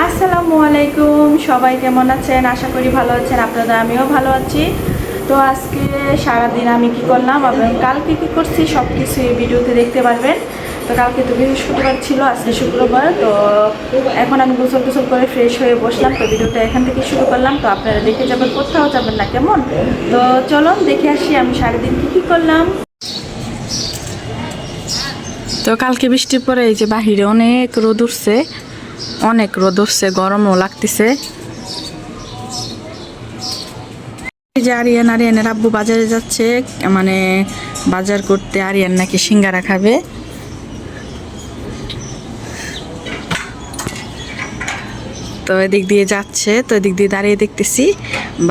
আসসালামু আলাইকুম, সবাই কেমন আছেন? আশা করি ভালো আছেন। আপনাদের আমিও ভালো আছি। তো আজকে সারাদিন আমি কি করলাম এবং কালকে কি করছি সব কিছু এই ভিডিওতে দেখতে পারবেন। তো কালকে তো বৃহস্পতিবার ছিল, আজকে শুক্রবার। তো এখন আমি গোসল করে ফ্রেশ হয়ে বসলাম। তো ভিডিওটা এখান থেকে শুরু করলাম। তো আপনারা দেখে যাবেন, কোথাও যাবেন না, কেমন? তো চলুন দেখে আসি আমি সারাদিন কী করলাম। তো কালকে বৃষ্টির পরে এই যে বাহিরে অনেক রোদ উঠছে, গরমও লাগতেছে। এই যে আরিয়ানের আব্বু বাজারে যাচ্ছে, মানে বাজার করতে। আরিয়ান নাকি সিঙ্গারা খাবে। তো এদিক দিয়ে যাচ্ছে, তো এদিক দিয়ে দাঁড়িয়ে দেখতেছি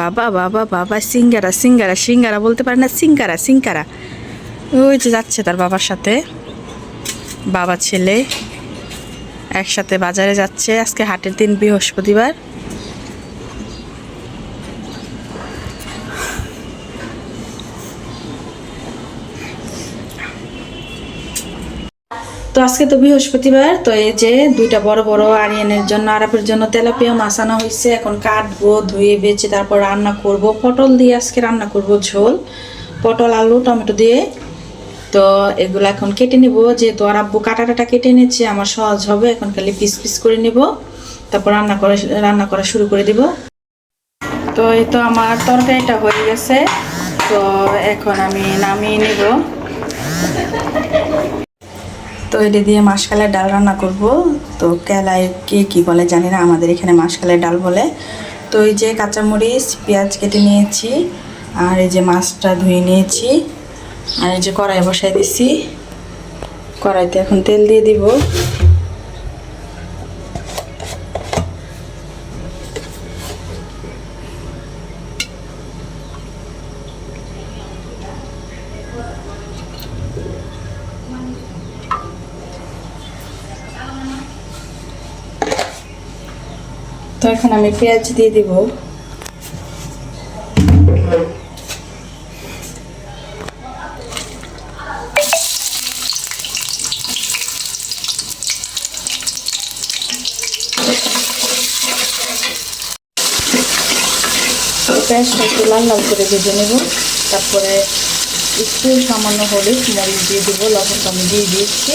বাবা বাবা বাবা সিঙ্গারা সিঙ্গারা সিঙ্গারা বলতে পারে না, সিঙ্গারা সিঙ্গারা। ওই যে যাচ্ছে তার বাবার সাথে, বাবা ছেলে একসাথে বাজারে যাচ্ছে। আজকে হাটের দিন, বৃহস্পতিবার। তো আজকে তো বৃহস্পতিবার। তো এই যে দুইটা বড় বড় আরিয়ানের জন্য, আরাপের জন্য তেলাপিয়া মাছ আনা হয়েছে। এখন কাটবো, ধুয়ে বেছে তারপর রান্না করব। পটল দিয়ে আজকে রান্না করব ঝোল, পটল আলু টমেটো দিয়ে। তো এগুলো এখন কেটে নিব, যেহেতু আর আব্বু কাটা কেটে নিচ্ছে, আমার সহজ হবে। এখন খালি পিস পিস করে নিব, তারপর রান্না করা শুরু করে দিব। তো এই তো আমার তরকারিটা হয়ে গেছে। তো এখন আমি নামিয়ে নিব। তো এটা দিয়ে মাসকালের ডাল রান্না করব। তো কেলায় কে কী বলে জানি না, আমাদের এখানে মাসকালের ডাল বলে। তো এই যে কাঁচামরিচ পেঁয়াজ কেটে নিয়েছি, আর এই যে মাছটা ধুয়ে নিয়েছি, আর এই যে কড়াই বসাই দিছি। কড়াইতে এখন তেল দিয়ে দিব। তো এখন আমি পেঁয়াজ দিয়ে দিব। পেঁয়াজটা একটু লাল লাল করে ভেজে নেব। তারপরে একটু সামান্য হলুদ মরিচ দিয়ে দেবো, লবণ আমি দিয়ে দিয়েছি।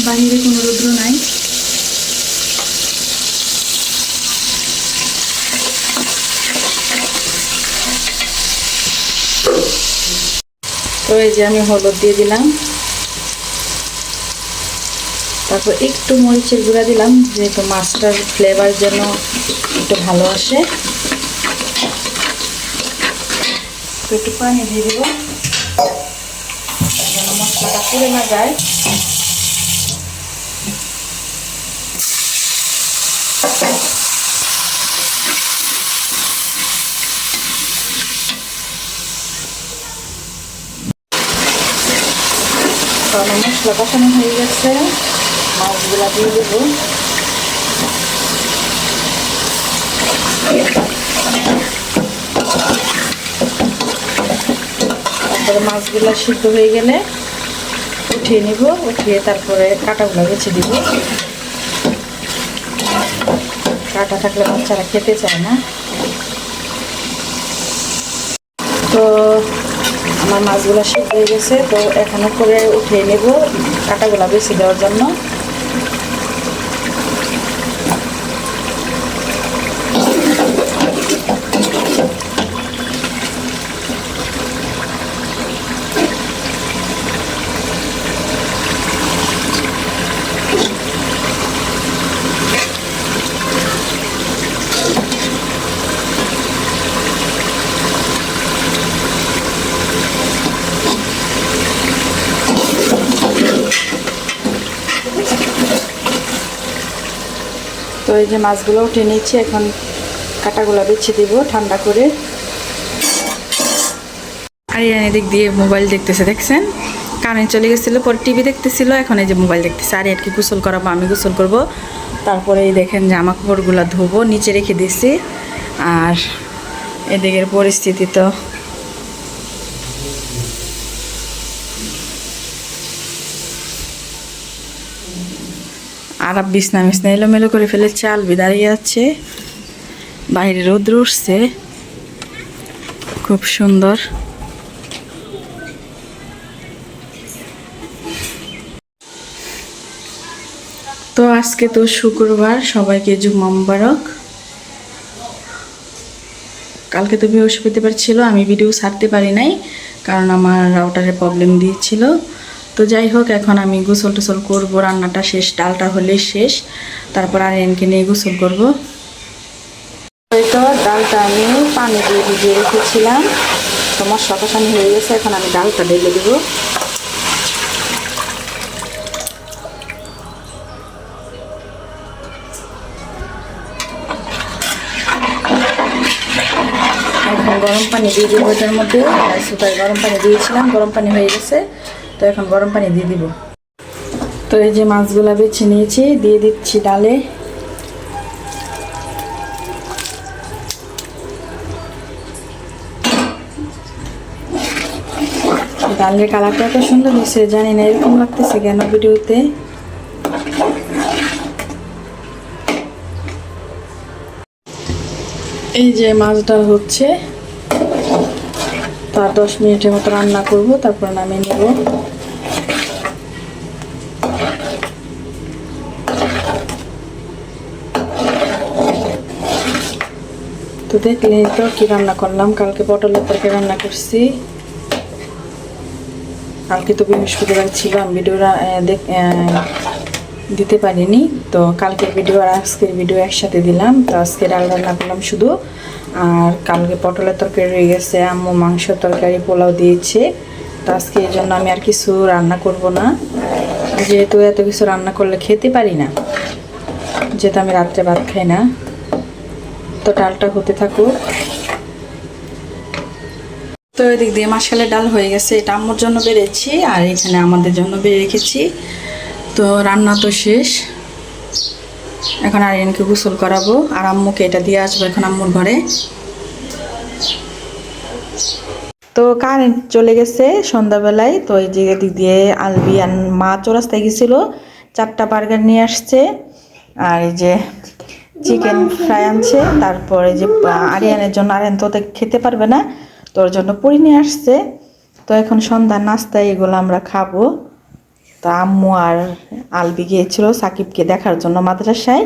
বাহিরে কোনো রৌদ্র নাই। তো এই যে আমি হলুদ দিয়ে দিলাম, তারপর একটু মরিচের গুঁড়া দিলাম, যেহেতু মাছটার ফ্লেভার যেন একটু ভালো আসে। তো একটু পানি দিয়ে দেবো, যেন মশলাটা পুড়ে না যায়। তো আমার মশলা কষানো হয়ে গেছে, মাছগুলা দিয়ে দেবো। তারপরে মাছগুলা সিদ্ধ হয়ে গেলে উঠিয়ে নিব, উঠিয়ে তারপরে কাঁটাগুলো বেছে দিব। কাঁটা থাকলে বাচ্চারা খেতে চায় না। তো আমার মাছগুলো সিদ্ধ হয়ে গেছে। তো এখন করে উঠিয়ে নেব কাঁটাগুলো বেছে দেওয়ার জন্য। তো এই যে মাছগুলো উঠে নিচ্ছি, এখন কাঁটাগুলো বেছে দিব ঠান্ডা করে। আর এদিক দিয়ে মোবাইল দেখতেছে, দেখছেন? কারেন্ট চলে গেছিলো, পরে টিভি দেখতেছিল, এখন এই যে মোবাইল দেখতেছে। আর কি গোসল করাবো, আমি গোসল করব। তারপরে এই দেখেন জামা কাপড়গুলো ধোবো, নিচে রেখে দিছি। আর এদিকের পরিস্থিতি তো আরাপ বিছনা মিছনা এলোমেলো করে ফেলেছে, আলবি দাঁড়িয়ে আছে, বাইরে রোদ্র উঠছে খুব সুন্দর। তো আজকে তো শুক্রবার, সবাইকে জুম্মা মুবারক। কালকে তো বৃহস্পতিবার ছিল, আমি ভিডিও ছাড়তে পারি নাই কারণ আমার রাউটারের প্রবলেম দিয়েছিল। তো যাই হোক, এখন আমি গোসল টোসল করবো, রান্নাটা শেষ, ডালটা হলে শেষ, তারপর আরিয়ানকে নিয়ে গোসল করবো। তো ডালটা আমি পানি দিয়ে ভিজিয়ে রেখেছিলাম, তো মশলা কষানো হয়ে গেছে, এখন আমি ডালটা ঢেলে দেবো। এখন গরম পানি দিয়ে দিব এটার মধ্যে, সুপার গরম পানি দিয়েছিলাম, গরম পানি হয়ে গেছে, তো এখন গরম পানি দিয়ে দিব। তো এই যে মাছগুলা বেছে নিয়েছি, দিয়ে দিচ্ছি ডালে। ডালের কালারটা এত সুন্দর হয়েছে, জানি না এরকম লাগতেছে কেন ভিডিওতে। এই যে মাছটা হচ্ছে, তার 10 মিনিটের মতো রান্না করব, তারপর নামিয়ে নেব। তো দেখলে তো কি রান্না করলাম, কালকে পটলের তরকারি রান্না করছি। কালকে তো বৃহস্পতিবার ছিল, আমি ভিডিওটা দিতে পারিনি, তো কালকের ভিডিও আর আজকের ভিডিও একসাথে দিলাম। তো আজকে ডাল রান্না করলাম শুধু, আর কালকে পটলের তরকারি রয়ে গেছে, আম্মু মাংসের তরকারি পোলাও দিয়েছে। তো আজকে এই জন্য আমি আর কিছু রান্না করব না, যেহেতু এত কিছু রান্না করলে খেতে পারি না, যেহেতু আমি রাত্রে ভাত খাই না। তো ডালটা হতে থাকুক। তো এদিক দিয়ে মাসকালের ডাল হয়ে গেছে, এটা আম্মুর জন্য বেড়েছি আর এখানে আমাদের জন্য বেড়ে রেখেছি। তো রান্না তো শেষ, এখন আরিয়ানকে গোসল করাবো আর আম্মুকে এটা দিয়ে আসবো এখন আম্মুর ঘরে। তো কারেন্ট চলে গেছে সন্ধ্যাবেলায়। তো এই যে এদিক দিয়ে আলবি আর মা চৌরাস্তায় গেছিল, 4টা বার্গার নিয়ে আসছে, আর এই যে চিকেন ফ্রাই আনছে, তারপরে যে আরিয়ানের জন্য, আরিয়ান তো খেতে পারবে না, তোর জন্য পুরি নিয়ে আসছে। তো এখন সন্ধ্যার নাস্তায় এগুলো আমরা খাবো। তো আম্মু আর আলবি গিয়েছিল সাকিবকে দেখার জন্য মাদ্রাসায়,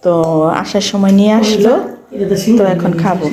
তো আসার সময় নিয়ে আসলো, তো এখন খাবো।